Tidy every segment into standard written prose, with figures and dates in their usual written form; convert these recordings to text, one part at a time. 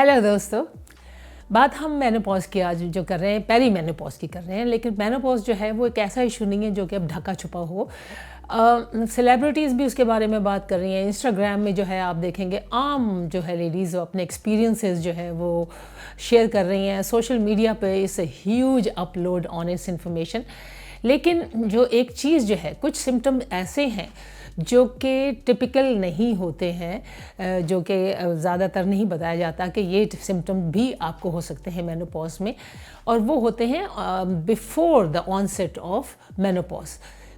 Hello दोस्तों, बात हम मेनोपॉज की आज जो कर रहे हैं पेरी मेनोपॉज की कर रहे हैं। लेकिन मेनोपॉज जो है वो एक ऐसा इशू नहीं है जो कि अब ढका छुपा हो। सेलिब्रिटीज़ भी उसके बारे में बात कर रही हैं। इंस्टाग्राम में जो है आप देखेंगे आम जो है लेडीज़ अपने एक्सपीरियंसेस जो है वो शेयर कर रही हैं। सोशल मीडिया पे इस huge upload on it's information. लेकिन जो एक चीज़ जो है, कुछ सिम्टम ऐसे हैं जो कि टिपिकल नहीं होते हैं, जो कि ज़्यादातर नहीं बताया जाता कि ये सिम्टम भी आपको हो सकते हैं मेनोपॉज में, और वो होते हैं before the onset of menopause.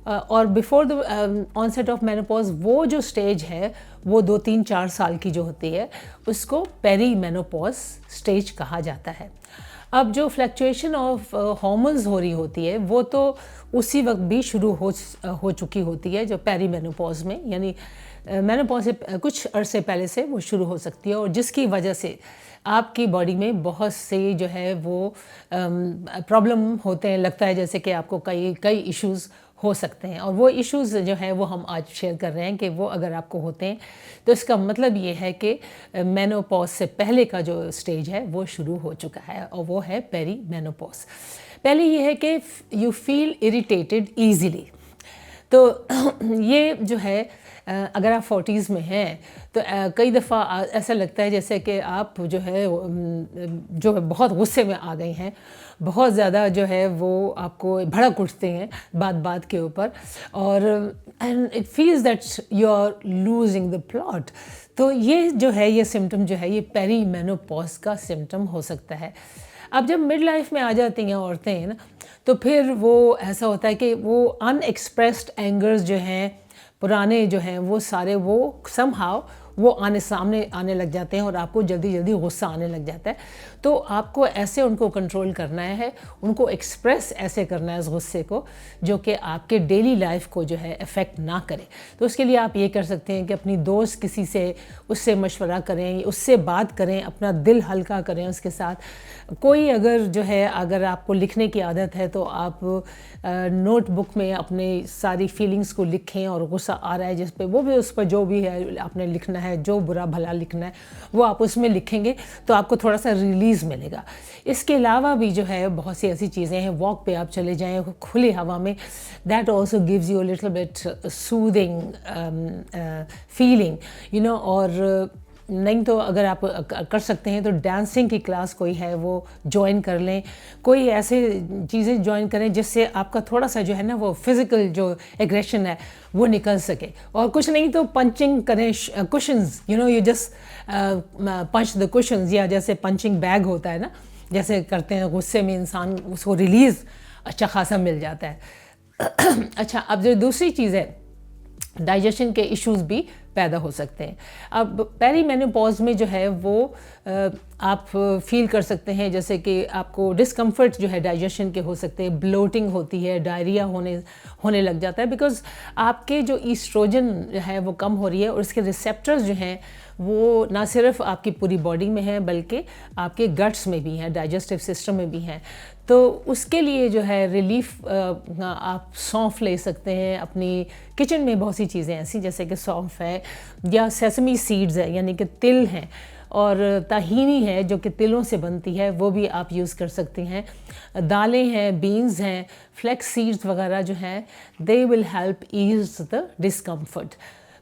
और before the onset of menopause वो जो स्टेज है वो 2-3-4 साल की जो होती है उसको पेरी मेनोपॉज स्टेज कहा जाता है। अब जो फ्लक्चुएशन ऑफ हार्मोन्स हो रही होती है वो तो उसी वक्त भी शुरू हो चुकी होती है जो पेरी मेनोपॉज में, यानी मेनोपॉज से कुछ अरसे पहले से वो शुरू हो सकती है, और जिसकी वजह से आपकी बॉडी में बहुत से जो है वो प्रॉब्लम होते हैं। लगता है जैसे कि आपको कई इश्यूज़ हो सकते हैं, और वो इश्यूज़ जो है वो हम आज शेयर कर रहे हैं कि वो अगर आपको होते हैं तो इसका मतलब ये है कि मेनोपॉज से पहले का जो स्टेज है वो शुरू हो चुका है, और वो है पेरी मेनोपॉज। पहले ये है कि यू फील इरिटेटेड ईजीली। तो ये जो है अगर आप 40s में हैं तो कई दफ़ा ऐसा लगता है जैसे कि आप जो है बहुत गुस्से में आ गए हैं, बहुत ज़्यादा जो है वो आपको भड़क उठते हैं बात के ऊपर, और and it feels that you are losing the plot. तो ये जो है ये सिम्टम जो है ये पेरी मेनोपॉज का सिम्टम हो सकता है। अब जब मिड लाइफ में आ जाती हैं औरतें ना, तो फिर वो ऐसा होता है कि वो अनएक्सप्रेस्ड एंगर्स जो हैं पुराने जो हैं वो सारे वो समहाउ वो सामने आने लग जाते हैं, और आपको जल्दी जल्दी गुस्सा आने लग जाता है। तो आपको ऐसे उनको कंट्रोल करना है, उनको एक्सप्रेस ऐसे करना है इस गुस्से को जो कि आपके डेली लाइफ को जो है इफ़ेक्ट ना करे। तो उसके लिए आप ये कर सकते हैं कि अपनी दोस्त किसी से उससे मशवरा करें, उससे बात करें, अपना दिल हल्का करें उसके साथ। कोई अगर आपको लिखने की आदत है तो आप नोटबुक में अपने सारी फीलिंग्स को लिखें, और गुस्सा आ रहा है जिस पे वो भी उस पर जो भी है आपने लिखना है, जो बुरा भला लिखना है वो आप उसमें लिखेंगे तो आपको थोड़ा सा रिलीज़ मिलेगा। इसके अलावा भी जो है बहुत सी ऐसी चीज़ें हैं, वॉक पे आप चले जाएं खुली हवा में, that also gives you a little bit soothing feeling, और नहीं तो अगर आप कर सकते हैं तो डांसिंग की क्लास कोई है वो ज्वाइन कर लें। कोई ऐसे चीज़ें ज्वाइन करें जिससे आपका थोड़ा सा जो है ना वो फिज़िकल जो एग्रेशन है वो निकल सके। और कुछ नहीं तो पंचिंग करें cushions, you just punch the cushions, या जैसे पंचिंग बैग होता है ना, जैसे करते हैं गुस्से में इंसान उसको रिलीज़ अच्छा खासा मिल जाता है। अच्छा, अब जो दूसरी चीज़ है, डाइजेशन के इश्यूज़ भी पैदा हो सकते हैं। अब पेरी मेनोपॉज में जो है वो आप फील कर सकते हैं जैसे कि आपको डिस्कम्फर्ट जो है डाइजेशन के हो सकते हैं, ब्लोटिंग होती है, डायरिया होने लग जाता है, बिकॉज़ आपके जो ईस्ट्रोजन है वो कम हो रही है, और इसके रिसेप्टर्स जो हैं वो ना सिर्फ आपकी पूरी बॉडी में हैं बल्कि आपके गट्स में भी हैं, डाइजेस्टिव सिस्टम में भी हैं। तो उसके लिए जो है रिलीफ आप सौंफ ले सकते हैं। अपनी किचन में बहुत सी चीज़ें ऐसी जैसे कि सौंफ है, या सेसमी सीड्स है यानी कि तिल हैं, और ताहीनी है जो कि तिलों से बनती है, वो भी आप यूज़ कर सकते हैं। दालें हैं, बीन्स हैं, फ्लेक्स सीड्स वगैरह जो हैं, they will help ease the discomfort.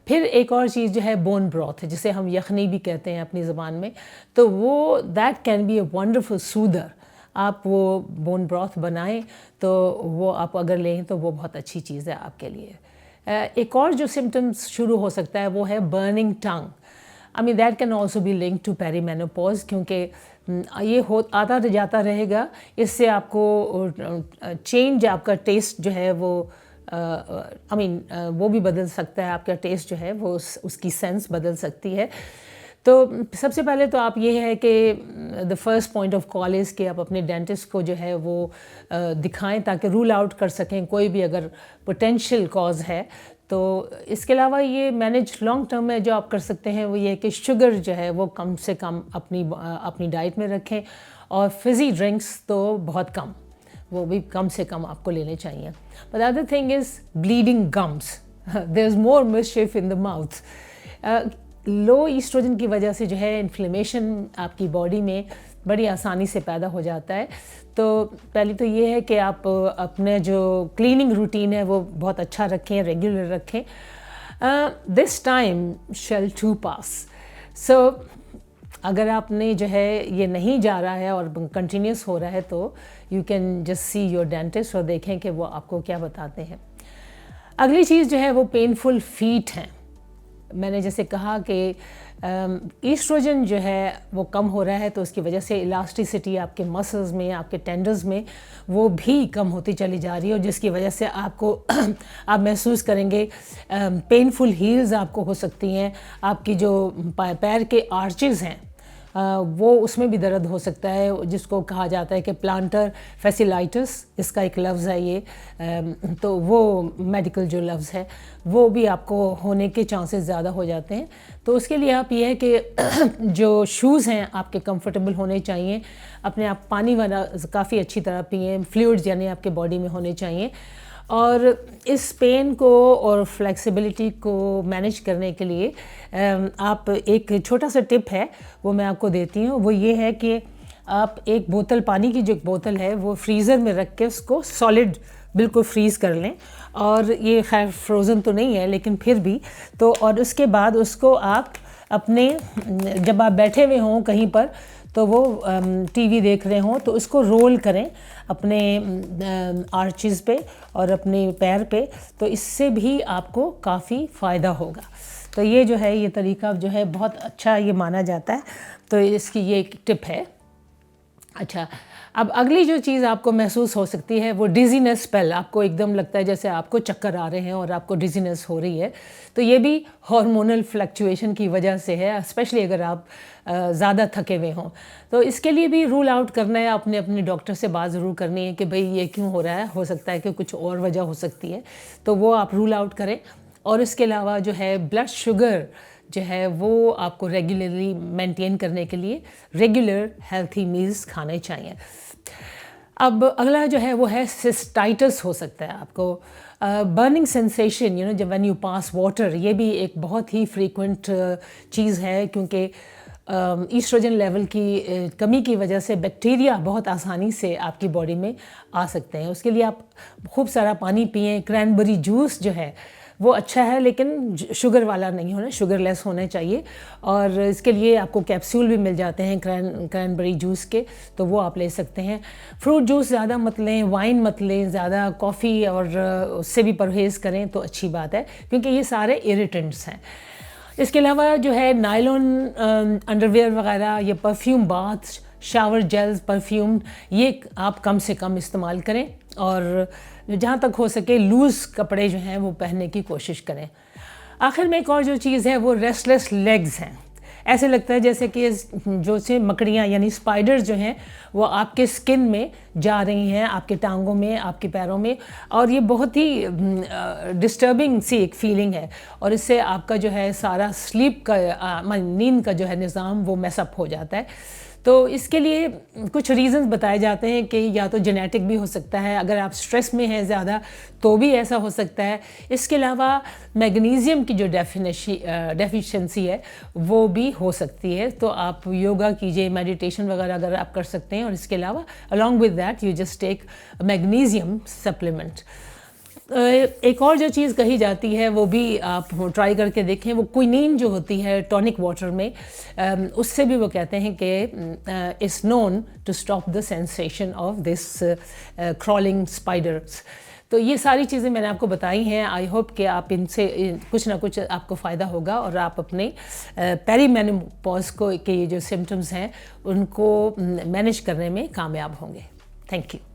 फिर एक और चीज़ जो है बोन ब्रॉथ, जिसे हम यखनी भी कहते हैं अपनी ज़बान में, तो वो that can be a wonderful soother. आप वो बोन ब्रॉथ बनाएं तो वो आप अगर लें तो वो बहुत अच्छी चीज़ है आपके लिए। एक और जो सिम्टम्स शुरू हो सकता है वो है burning tongue. I mean that can also be link to perimenopause, क्योंकि ये आता जाता रहेगा। इससे आपको चेंज, आपका टेस्ट जो है वो वो भी बदल सकता है। आपका टेस्ट जो है वो उसकी सेंस बदल सकती है। तो सबसे पहले तो आप ये है कि the first point of call is कि आप अपने डेंटिस्ट को जो है वो दिखाएं ताकि रूल आउट कर सकें कोई भी अगर पोटेंशियल कॉज है। तो इसके अलावा ये मैनेज लॉन्ग टर्म में जो आप कर सकते हैं वो ये है कि शुगर जो है वो कम से कम अपनी डाइट में रखें, और फिज़ी ड्रिंक्स तो बहुत कम, वो भी कम से कम आपको लेने चाहिए। But other thing is bleeding gums, there is more mischief in the mouth. Low oestrogen की वजह से जो है इन्फ्लेमेशन आपकी बॉडी में बड़ी आसानी से पैदा हो जाता है। तो पहले तो ये है कि आप अपने जो क्लीनिंग रूटीन है वो बहुत अच्छा रखें, रेगुलर रखें। दिस टाइम शैल टू पास। सो अगर आपने जो है ये नहीं जा रहा है और कंटिन्यूस हो रहा है तो you can just see your dentist और देखें कि वो आपको क्या बताते हैं। अगली चीज़ जो है वो पेनफुल फीट हैं। मैंने जैसे कहा कि ईस्ट्रोजन जो है वो कम हो रहा है तो उसकी वजह से इलास्टिसिटी आपके मसल्स में, आपके टेंडर्स में वो भी कम होती चली जा रही है, और जिसकी वजह से आपको आप महसूस करेंगे पेनफुल हील्स आपको हो सकती हैं। आपकी जो पैर के आर्चेस हैं वो उसमें भी दर्द हो सकता है, जिसको कहा जाता है कि प्लांटर फैसिलाइटिस, इसका एक लफ्ज़ है ये। तो वो मेडिकल जो लफ्ज़ है वो भी आपको होने के चांसेस ज़्यादा हो जाते हैं। तो उसके लिए आप ये है कि जो शूज़ हैं आपके कंफर्टेबल होने चाहिए। अपने आप पानी वाला काफ़ी अच्छी तरह पिएँ, फ्लूइड्स यानी आपके बॉडी में होने चाहिए। और इस पेन को और फ्लेक्सिबिलिटी को मैनेज करने के लिए आप एक छोटा सा टिप है वो मैं आपको देती हूँ। वो ये है कि आप एक बोतल, पानी की जो बोतल है वो फ्रीज़र में रख के उसको सॉलिड बिल्कुल फ्रीज़ कर लें। और ये खैर फ्रोज़न तो नहीं है लेकिन फिर भी तो, और उसके बाद उसको आप अपने, जब आप बैठे हुए हों कहीं पर तो वो टीवी देख रहे हों तो उसको रोल करें अपने आर्चेस पे और अपने पैर पे, तो इससे भी आपको काफ़ी फ़ायदा होगा। तो ये जो है ये तरीका जो है बहुत अच्छा ये माना जाता है। तो इसकी ये एक टिप है। अच्छा, अब अगली जो चीज़ आपको महसूस हो सकती है वो डिजीनेस स्पेल। आपको एकदम लगता है जैसे आपको चक्कर आ रहे हैं और आपको डिजीनेस हो रही है, तो ये भी हार्मोनल फ्लक्चुएशन की वजह से है, स्पेशली अगर आप ज़्यादा थके हुए हों। तो इसके लिए भी रूल आउट करना है, अपने अपने डॉक्टर से बात ज़रूर करनी है कि भाई ये क्यों हो रहा है, हो सकता है कि कुछ और वजह हो सकती है, तो वो आप रूल आउट करें। और इसके अलावा जो है ब्लड शुगर जो है वो आपको रेगुलरली मेंटेन करने के लिए रेगुलर हेल्थी मील्स खाने चाहिए। अब अगला जो है वो है सिस्टाइटिस हो सकता है आपको। बर्निंग सेंसेशन जब व्हेन यू पास वाटर, ये भी एक बहुत ही फ्रीक्वेंट चीज़ है, क्योंकि ईस्ट्रोजन लेवल की कमी की वजह से बैक्टीरिया बहुत आसानी से आपकी बॉडी में आ सकते हैं। उसके लिए आप खूब सारा पानी पिएं। क्रैनबेरी जूस जो है वो अच्छा है लेकिन शुगर वाला नहीं होना, शुगरलेस होने चाहिए। और इसके लिए आपको कैप्सूल भी मिल जाते हैं क्रैनबेरी जूस के, तो वो आप ले सकते हैं। फ्रूट जूस ज़्यादा मत लें, वाइन मत लें, ज़्यादा कॉफ़ी और उससे भी परहेज़ करें तो अच्छी बात है, क्योंकि ये सारे इरिटेंट्स हैं। इसके अलावा जो है नायलॉन अंडरवेयर वगैरह, ये perfume bath, shower gels, perfume, ये आप कम से कम इस्तेमाल करें। और जहाँ तक हो सके लूज़ कपड़े जो हैं वो पहनने की कोशिश करें। आखिर में एक और जो चीज़ है वो रेस्टलेस लेग्स हैं। ऐसे लगता है जैसे कि जो से मकड़ियाँ यानी स्पाइडर्स जो हैं वो आपके स्किन में जा रही हैं, आपके टांगों में, आपके पैरों में, और ये बहुत ही डिस्टर्बिंग सी एक फीलिंग है। और इससे आपका जो है सारा स्लीप का, नींद का जो है निज़ाम वो मैसअप हो जाता है। तो इसके लिए कुछ रीज़न्स बताए जाते हैं कि या तो जेनेटिक भी हो सकता है, अगर आप स्ट्रेस में हैं ज़्यादा तो भी ऐसा हो सकता है। इसके अलावा मैग्नीशियम की जो डेफिशिएंसी है वो भी हो सकती है। तो आप योगा कीजिए, मेडिटेशन वगैरह अगर आप कर सकते हैं। और इसके अलावा along with that you just take magnesium supplement. एक और जो चीज़ कही जाती है वो भी आप ट्राई करके देखें, वो क्विनीन जो होती है टॉनिक वाटर में, उससे भी वो कहते हैं कि it's known to stop the sensation of this crawling spiders. तो ये सारी चीज़ें मैंने आपको बताई हैं। आई होप कि आप इनसे कुछ ना कुछ आपको फ़ायदा होगा और आप अपने पेरीमेनोपॉज को के ये जो सिम्टम्स हैं उनको मैनेज करने में कामयाब होंगे। Thank you.